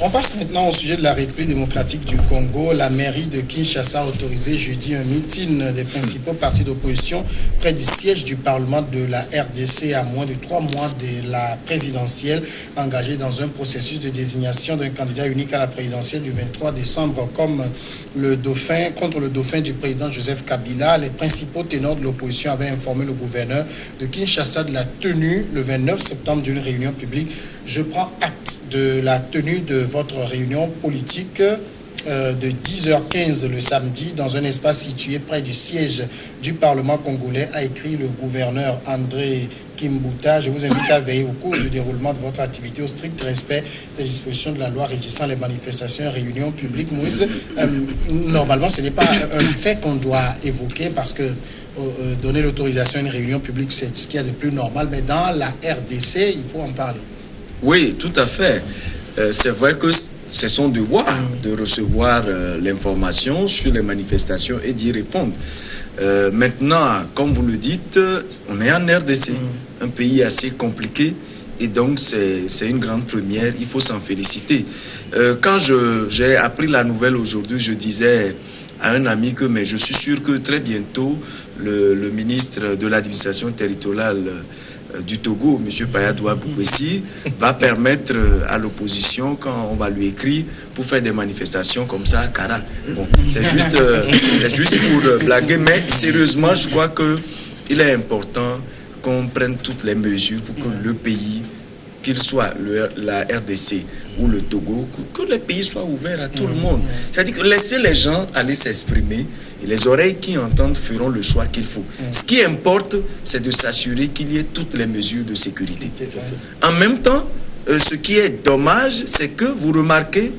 On passe maintenant au sujet de la République démocratique du Congo. La mairie de Kinshasa a autorisé jeudi un meeting des principaux partis d'opposition près du siège du Parlement de la RDC à moins de 3 mois de la présidentielle, engagée dans un processus de désignation d'un candidat unique à la présidentielle du 23 décembre contre le dauphin du président Joseph Kabila. Les principaux ténors de l'opposition avaient informé le gouverneur de Kinshasa de la tenue le 29 septembre d'une réunion publique. Je prends acte de la tenue de votre réunion politique de 10h15 le samedi dans un espace situé près du siège du Parlement congolais, a écrit le gouverneur André Kimbuta. Je vous invite à veiller au cours du déroulement de votre activité au strict respect des dispositions de la loi régissant les manifestations et réunions publiques. Moïse, normalement, ce n'est pas un fait qu'on doit évoquer parce que donner l'autorisation à une réunion publique, c'est ce qu'il y a de plus normal, mais dans la RDC, il faut en parler. Oui, tout à fait. C'est vrai que c'est son devoir de recevoir l'information sur les manifestations et d'y répondre. Maintenant, comme vous le dites, on est en RDC, un pays assez compliqué, et donc c'est une grande première, il faut s'en féliciter. Quand j'ai appris la nouvelle aujourd'hui, je disais à un ami que mais je suis sûr que très bientôt, le ministre de l'administration territoriale du Togo, M. Payadoua Boubessi, va permettre à l'opposition, quand on va lui écrire, pour faire des manifestations comme ça à Kara. Bon, c'est juste pour blaguer, mais sérieusement, je crois qu'il est important qu'on prenne toutes les mesures pour que le pays, qu'il soit la RDC ou le Togo, que les pays soient ouverts à tout le monde. C'est-à-dire que laisser les gens aller s'exprimer, et les oreilles qui entendent feront le choix qu'il faut. Ce qui importe, c'est de s'assurer qu'il y ait toutes les mesures de sécurité. En même temps, ce qui est dommage, c'est que vous remarquez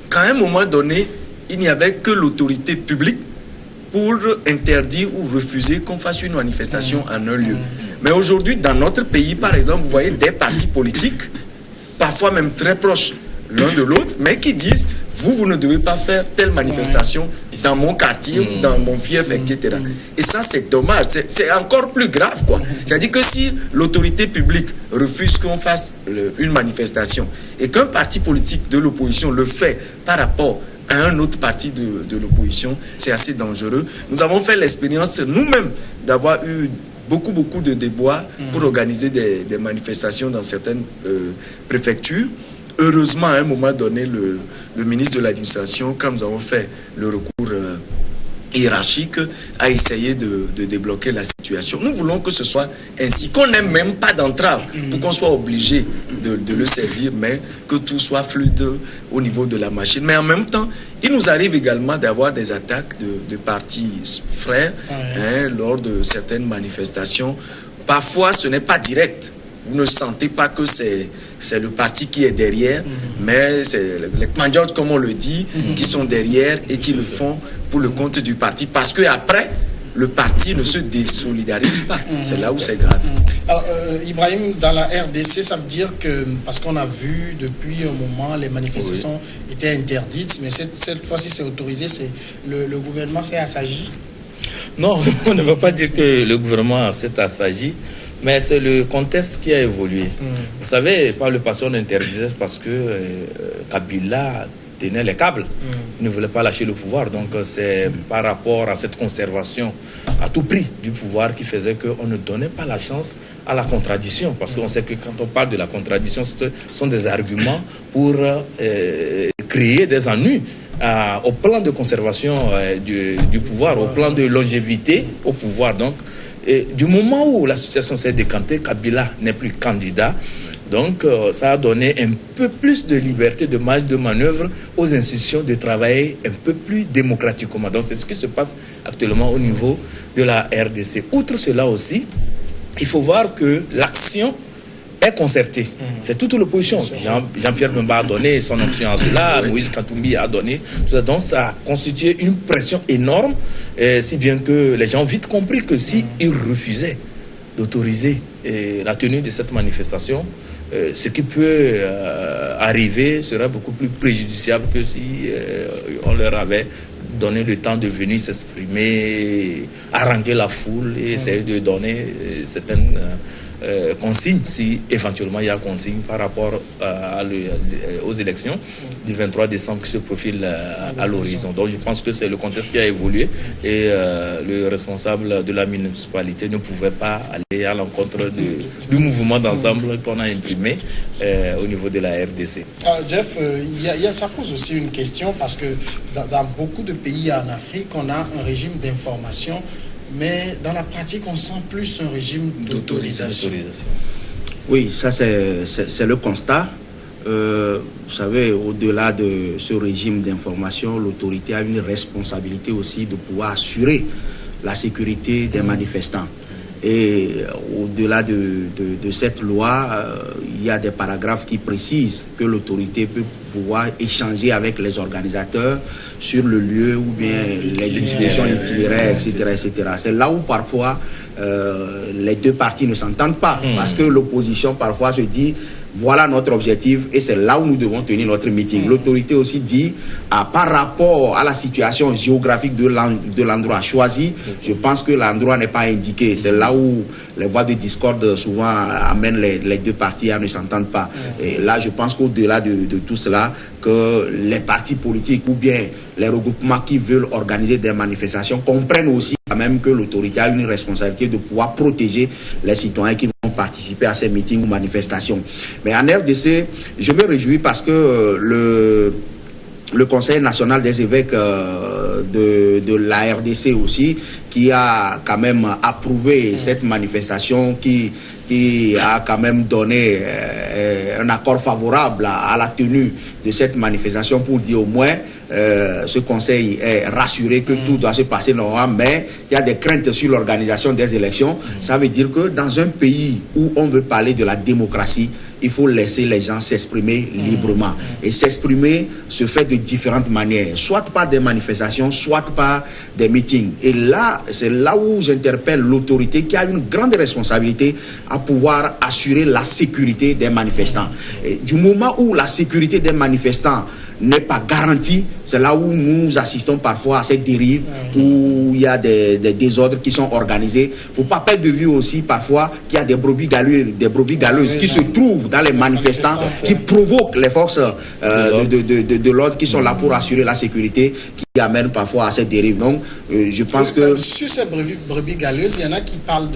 qu'à un moment donné, il n'y avait que l'autorité publique pour interdire ou refuser qu'on fasse une manifestation en un lieu. Mais aujourd'hui, dans notre pays, par exemple, vous voyez des partis politiques, parfois même très proches l'un de l'autre, mais qui disent vous ne devez pas faire telle manifestation dans mon quartier ou dans mon fief, etc. Et ça, c'est dommage. C'est encore plus grave, quoi. C'est-à-dire que si l'autorité publique refuse qu'on fasse une manifestation et qu'un parti politique de l'opposition le fait par rapport à un autre parti de l'opposition, c'est assez dangereux. Nous avons fait l'expérience nous-mêmes d'avoir eu beaucoup de déboires pour organiser des manifestations dans certaines préfectures. Heureusement, à un moment donné, le ministre de l'administration, quand nous avons fait le recours hiérarchique, a essayé de débloquer la situation. Nous voulons que ce soit ainsi, qu'on n'ait même pas d'entrave pour qu'on soit obligé de le saisir, mais que tout soit fluide au niveau de la machine. Mais en même temps, il nous arrive également d'avoir des attaques de partis frères lors de certaines manifestations. Parfois, ce n'est pas direct. Vous ne sentez pas que c'est le parti qui est derrière, mais c'est les mandiotes, comme on le dit, qui sont derrière et qui le font pour le compte du parti. Parce qu'après, le parti ne se désolidarise pas. C'est là où c'est grave. Alors, Ibrahim, dans la RDC, ça veut dire que, parce qu'on a vu depuis un moment, les manifestations étaient interdites, mais cette fois-ci, c'est autorisé, le gouvernement s'est assagi? Non, on ne veut pas dire que le gouvernement s'est assagi, mais c'est le contexte qui a évolué. Vous savez, par le passé, on interdisait parce que Kabila tenait les câbles. Il ne voulait pas lâcher le pouvoir. Donc, c'est par rapport à cette conservation à tout prix du pouvoir qui faisait qu'on ne donnait pas la chance à la contradiction. Parce qu'on sait que quand on parle de la contradiction, ce sont des arguments pour créer des ennuis au plan de conservation du pouvoir, au plan de longévité au pouvoir. Donc, du moment où la situation s'est décantée, Kabila n'est plus candidat. Donc, ça a donné un peu plus de liberté, de marge de manœuvre aux institutions de travailler un peu plus démocratiquement. Donc, c'est ce qui se passe actuellement au niveau de la RDC. Outre cela aussi, il faut voir que l'action est concertée. C'est toute l'opposition. Jean-Pierre Bemba a donné son action à cela, Moïse Katumbi a donné. Donc, ça a constitué une pression énorme, si bien que les gens ont vite compris que s'ils refusaient d'autoriser la tenue de cette manifestation, ce qui peut arriver sera beaucoup plus préjudiciable que si on leur avait donné le temps de venir s'exprimer, haranguer la foule et essayer de donner certaines consigne, si éventuellement il y a consigne par rapport aux élections du 23 décembre qui se profilent à l'horizon. Donc je pense que c'est le contexte qui a évolué et le responsable de la municipalité ne pouvait pas aller à l'encontre du mouvement d'ensemble qu'on a imprimé au niveau de la RDC. Jeff, ça pose aussi une question parce que dans beaucoup de pays en Afrique, on a un régime d'information, mais dans la pratique, on sent plus un régime d'autorisation. Oui, ça c'est le constat. Vous savez, au-delà de ce régime d'information, l'autorité a une responsabilité aussi de pouvoir assurer la sécurité des manifestants. Et au-delà de cette loi, il y a des paragraphes qui précisent que l'autorité peut pouvoir échanger avec les organisateurs sur le lieu ou bien les dispositions itinéraires, etc., etc. C'est là où parfois les deux parties ne s'entendent pas, parce que l'opposition parfois se dit voilà notre objectif et c'est là où nous devons tenir notre meeting. L'autorité aussi dit par rapport à la situation géographique de l'endroit choisi, je pense que l'endroit n'est pas indiqué. C'est là où les voix de discorde souvent amènent les deux parties à ne s'entendre pas. Et là, je pense qu'au-delà de tout cela, que les partis politiques ou bien les regroupements qui veulent organiser des manifestations comprennent aussi quand même que l'autorité a une responsabilité de pouvoir protéger les citoyens qui vont participer à ces meetings ou manifestations. Mais en RDC, je me réjouis parce que le Conseil national des évêques de la RDC aussi, qui a quand même approuvé cette manifestation, qui a quand même donné un accord favorable à la tenue de cette manifestation pour dire au moins ce conseil est rassuré que tout doit se passer normalement, mais il y a des craintes sur l'organisation des élections. Ça veut dire que dans un pays où on veut parler de la démocratie, il faut laisser les gens s'exprimer librement. Et s'exprimer se fait de différentes manières, soit par des manifestations, soit par des meetings. Et là, c'est là où j'interpelle l'autorité qui a une grande responsabilité à pouvoir assurer la sécurité des manifestants. Et du moment où la sécurité des manifestants n'est pas garantie, c'est là où nous assistons parfois à cette dérive, où il y a des désordres qui sont organisés. Il ne faut pas perdre de vue aussi parfois qu'il y a des brebis galeuses qui se trouvent dans les manifestants, qui provoquent les forces de l'ordre qui sont là pour assurer la sécurité, qui amènent parfois à cette dérive. Donc, je pense que... Sur ces brebis galeuses, il y en a qui parlent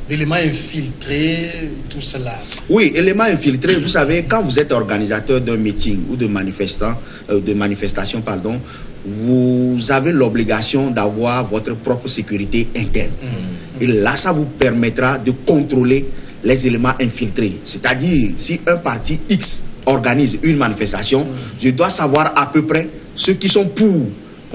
d'éléments infiltrés, tout cela. Oui, éléments infiltrés, vous savez, quand vous êtes organisateur d'un meeting ou de manifestation, vous avez l'obligation d'avoir votre propre sécurité interne. Et là, ça vous permettra de contrôler les éléments infiltrés. C'est-à-dire, si un parti X organise une manifestation, je dois savoir à peu près ceux qui sont pour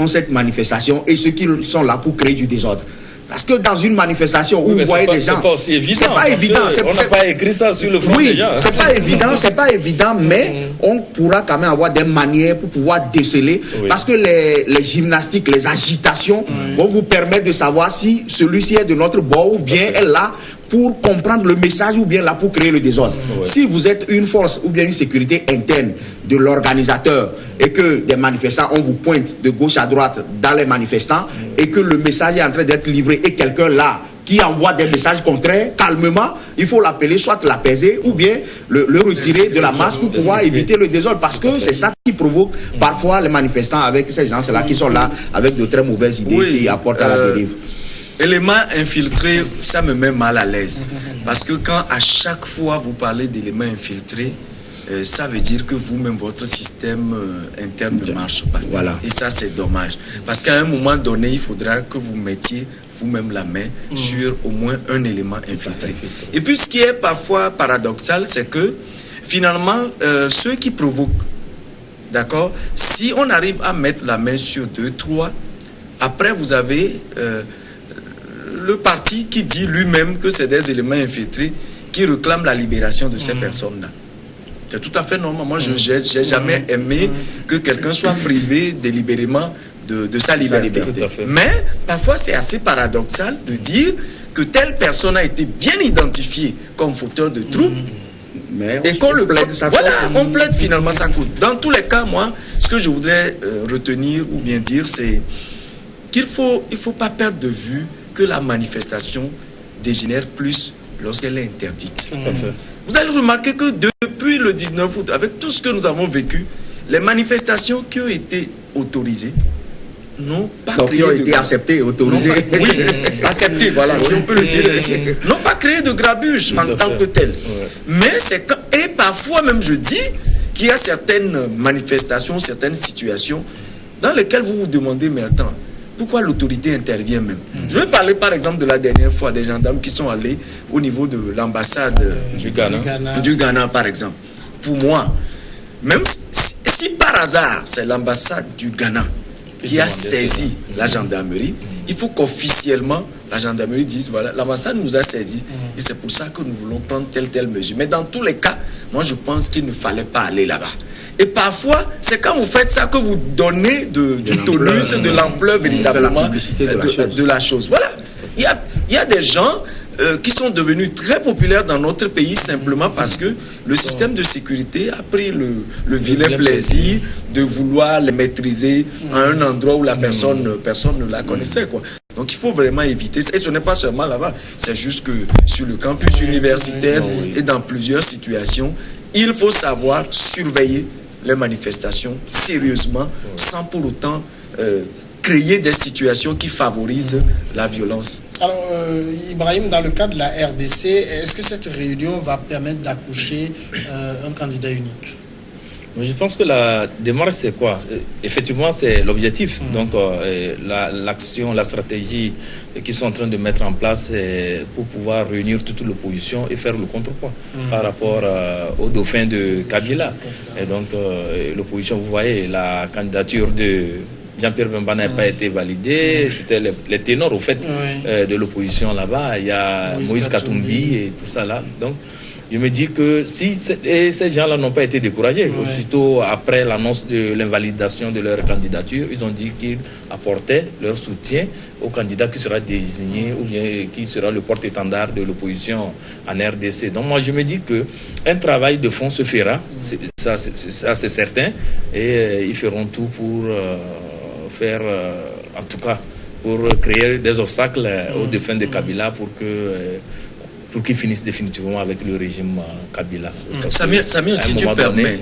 cette manifestation et ceux qui sont là pour créer du désordre. Parce que dans une manifestation où vous voyez des gens... C'est pas aussi évident. C'est pas évident. On n'a pas écrit ça sur le front des gens. C'est pas évident, mais on pourra quand même avoir des manières pour pouvoir déceler. Parce que les gymnastiques, les agitations vont vous permettre de savoir si celui-ci est de notre bord ou bien est là pour comprendre le message ou bien là pour créer le désordre. Si vous êtes une force ou bien une sécurité interne de l'organisateur et que des manifestants, on vous pointe de gauche à droite dans les manifestants et que le message est en train d'être livré et quelqu'un là qui envoie des messages contraires, calmement, il faut l'appeler, soit l'apaiser ou bien le retirer de la masse pour pouvoir éviter le désordre. Parce que c'est ça qui provoque parfois les manifestants avec ces gens-là qui sont là avec de très mauvaises idées qui apportent à la dérive. Éléments infiltrés, ça me met mal à l'aise. Parce que quand à chaque fois vous parlez d'éléments infiltrés, ça veut dire que vous-même, votre système interne ne marche pas. Voilà. Et ça, c'est dommage. Parce qu'à un moment donné, il faudra que vous mettiez vous-même la main sur au moins un élément infiltré. Et puis, ce qui est parfois paradoxal, c'est que finalement, ceux qui provoquent, d'accord, si on arrive à mettre la main sur 2, 3, après, vous avez le parti qui dit lui-même que c'est des éléments infiltrés qui réclament la libération de ces personnes-là. C'est tout à fait normal. Moi, je n'ai jamais aimé que quelqu'un soit privé délibérément de sa liberté. Mais parfois, c'est assez paradoxal de dire que telle personne a été bien identifiée comme fauteur de troubles. Mais et qu'on le plaide, on plaide finalement sa cause. Dans tous les cas, moi, ce que je voudrais retenir ou bien dire, c'est qu'il faut pas perdre de vue que la manifestation dégénère plus lorsqu'elle est interdite. Tout à fait. Vous allez remarquer que depuis le 19 août, avec tout ce que nous avons vécu, les manifestations qui ont été autorisées n'ont pas qui ont été acceptées, autorisées. Oui, acceptées, voilà, si on peut le dire ainsi. N'ont pas créé de grabuge en tant que tel. Mais c'est quand, et parfois même je dis qu'il y a certaines manifestations, certaines situations dans lesquelles vous vous demandez, mais attends, pourquoi l'autorité intervient même? Je vais parler par exemple de la dernière fois des gendarmes qui sont allés au niveau de l'ambassade du Ghana par exemple. Pour moi, même si par hasard c'est l'ambassade du Ghana qui a saisi la gendarmerie, il faut qu'officiellement la gendarmerie dise voilà, l'ambassade nous a saisi et c'est pour ça que nous voulons prendre telle mesure. Mais dans tous les cas, moi je pense qu'il ne fallait pas aller là-bas. Et parfois, c'est quand vous faites ça que vous donnez du tonus, de l'ampleur véritablement de la chose. Voilà. Il y a des gens qui sont devenus très populaires dans notre pays simplement parce que le système de sécurité a pris le vilain plaisir de vouloir les maîtriser à un endroit où la personne ne la connaissait, quoi. Donc il faut vraiment éviter. Et ce n'est pas seulement là-bas, c'est juste que sur le campus universitaire et dans plusieurs situations, il faut savoir surveiller les manifestations sérieusement sans pour autant créer des situations qui favorisent la violence. Alors, Ibrahim, dans le cas de la RDC, est-ce que cette réunion va permettre d'accoucher un candidat unique? Je pense que la démarche, c'est quoi? Effectivement, c'est l'objectif. Donc, l'action, la stratégie qu'ils sont en train de mettre en place pour pouvoir réunir toute l'opposition et faire le contrepoids par rapport au dauphin de Kabila. Et donc, l'opposition, vous voyez, la candidature de Jean-Pierre Bemba n'a pas été validée. C'était les ténors, au fait, de l'opposition là-bas. Il y a Moïse Katumbi et tout ça là. Donc, je me dis que si ces gens-là n'ont pas été découragés, aussitôt après l'annonce de l'invalidation de leur candidature, ils ont dit qu'ils apportaient leur soutien au candidat qui sera désigné ou bien qui sera le porte-étendard de l'opposition en RDC. Donc moi je me dis qu'un travail de fond se fera, ça c'est certain, et ils feront tout pour faire, en tout cas, pour créer des obstacles aux défunts de Kabila pour qu'ils finissent définitivement avec le régime Kabila. Samir, si tu permets.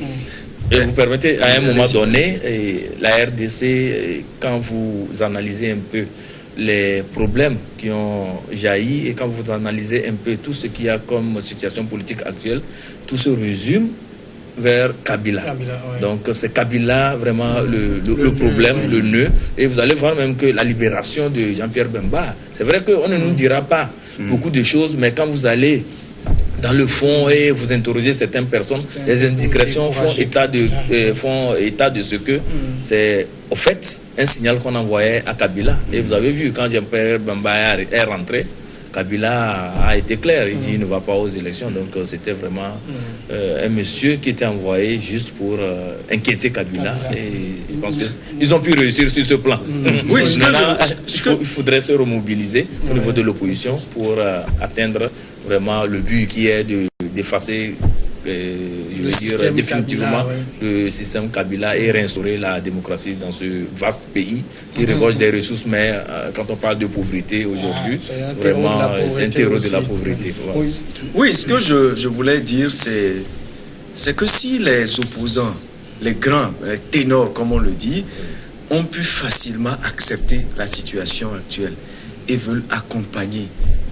Vous permettez, à un moment donné, la RDC, quand vous analysez un peu les problèmes qui ont jailli et quand vous analysez un peu tout ce qu'il y a comme situation politique actuelle, tout se résume vers Kabila. Donc c'est Kabila vraiment le problème, le nœud. Et vous allez voir même que la libération de Jean-Pierre Bemba, c'est vrai qu'on ne nous dira pas beaucoup de choses, mais quand vous allez dans le fond et vous interrogez certaines personnes, les indiscrétions font état de ce que c'est au fait un signal qu'on envoyait à Kabila. Et vous avez vu quand Jean-Pierre Bemba est rentré, Kabila a été clair, il dit qu'il ne va pas aux élections. Donc c'était vraiment un monsieur qui était envoyé juste pour inquiéter Kabila. Et je pense qu'ils ont pu réussir sur ce plan. Oui, il faudrait se remobiliser au niveau de l'opposition pour atteindre vraiment le but qui est d'effacer définitivement le système Kabila et réinstaurer la démocratie dans ce vaste pays qui regorge des ressources, mais quand on parle de pauvreté aujourd'hui, vraiment c'est un terreau de la pauvreté. Voilà. Oui, ce que je voulais dire, c'est que si les opposants, les grands, les ténors comme on le dit, ont pu facilement accepter la situation actuelle et veulent accompagner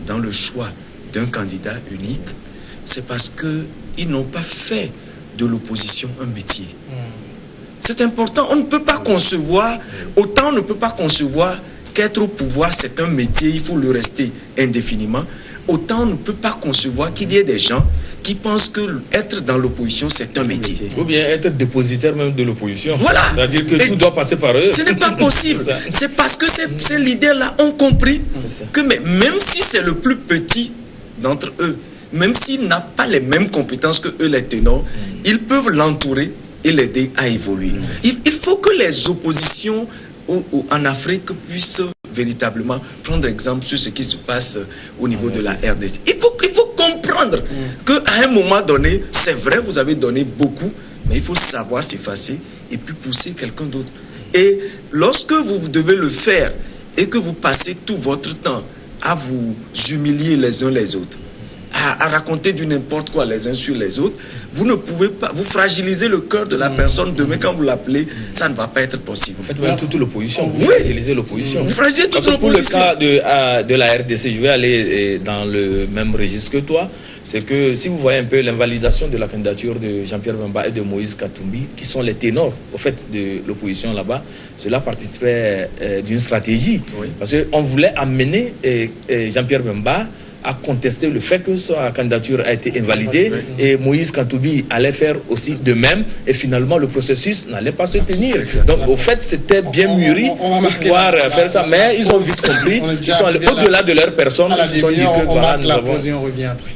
dans le choix d'un candidat unique, c'est parce qu'ils n'ont pas fait de l'opposition un métier. C'est important. On ne peut pas concevoir, autant on ne peut pas concevoir qu'être au pouvoir, c'est un métier, il faut le rester indéfiniment. Autant on ne peut pas concevoir qu'il y ait des gens qui pensent que être dans l'opposition, c'est un métier. Ou bien être dépositaire même de l'opposition. Voilà. C'est-à-dire que tout doit passer par eux. Ce n'est pas possible. C'est parce que ces leaders-là ont compris que même si c'est le plus petit d'entre eux, même s'il n'a pas les mêmes compétences que eux, les ténors, ils peuvent l'entourer et l'aider à évoluer. Il faut que les oppositions en Afrique puissent véritablement prendre exemple sur ce qui se passe au niveau de la RDC. Il faut comprendre qu'à un moment donné, c'est vrai, vous avez donné beaucoup, mais il faut savoir s'effacer et puis pousser quelqu'un d'autre. Et lorsque vous devez le faire et que vous passez tout votre temps à vous humilier les uns les autres, à raconter du n'importe quoi les uns sur les autres, vous ne pouvez pas, vous fragilisez le cœur de la personne. Demain, quand vous l'appelez, ça ne va pas être possible. Vous faites même toute l'opposition, vous Oui. fragilisez l'opposition. Vous fragilisez toute Parce que pour le l'opposition. cas de la RDC, je vais aller dans le même registre que toi. C'est que si vous voyez un peu l'invalidation de la candidature de Jean-Pierre Bemba et de Moïse Katumbi, qui sont les ténors au fait de l'opposition là-bas, cela participait d'une stratégie. Oui. Parce qu'on voulait amener Jean-Pierre Bemba à contester le fait que sa candidature a été invalidée et Moïse Katumbi allait faire aussi de même et finalement le processus n'allait pas se tenir. Donc au fait c'était bien mûri pour pouvoir faire ça, mais ils ont vite compris, ils sont allés au-delà de leur personne, ils se sont dit que on voilà, marque nous la avons... pause et on revient après.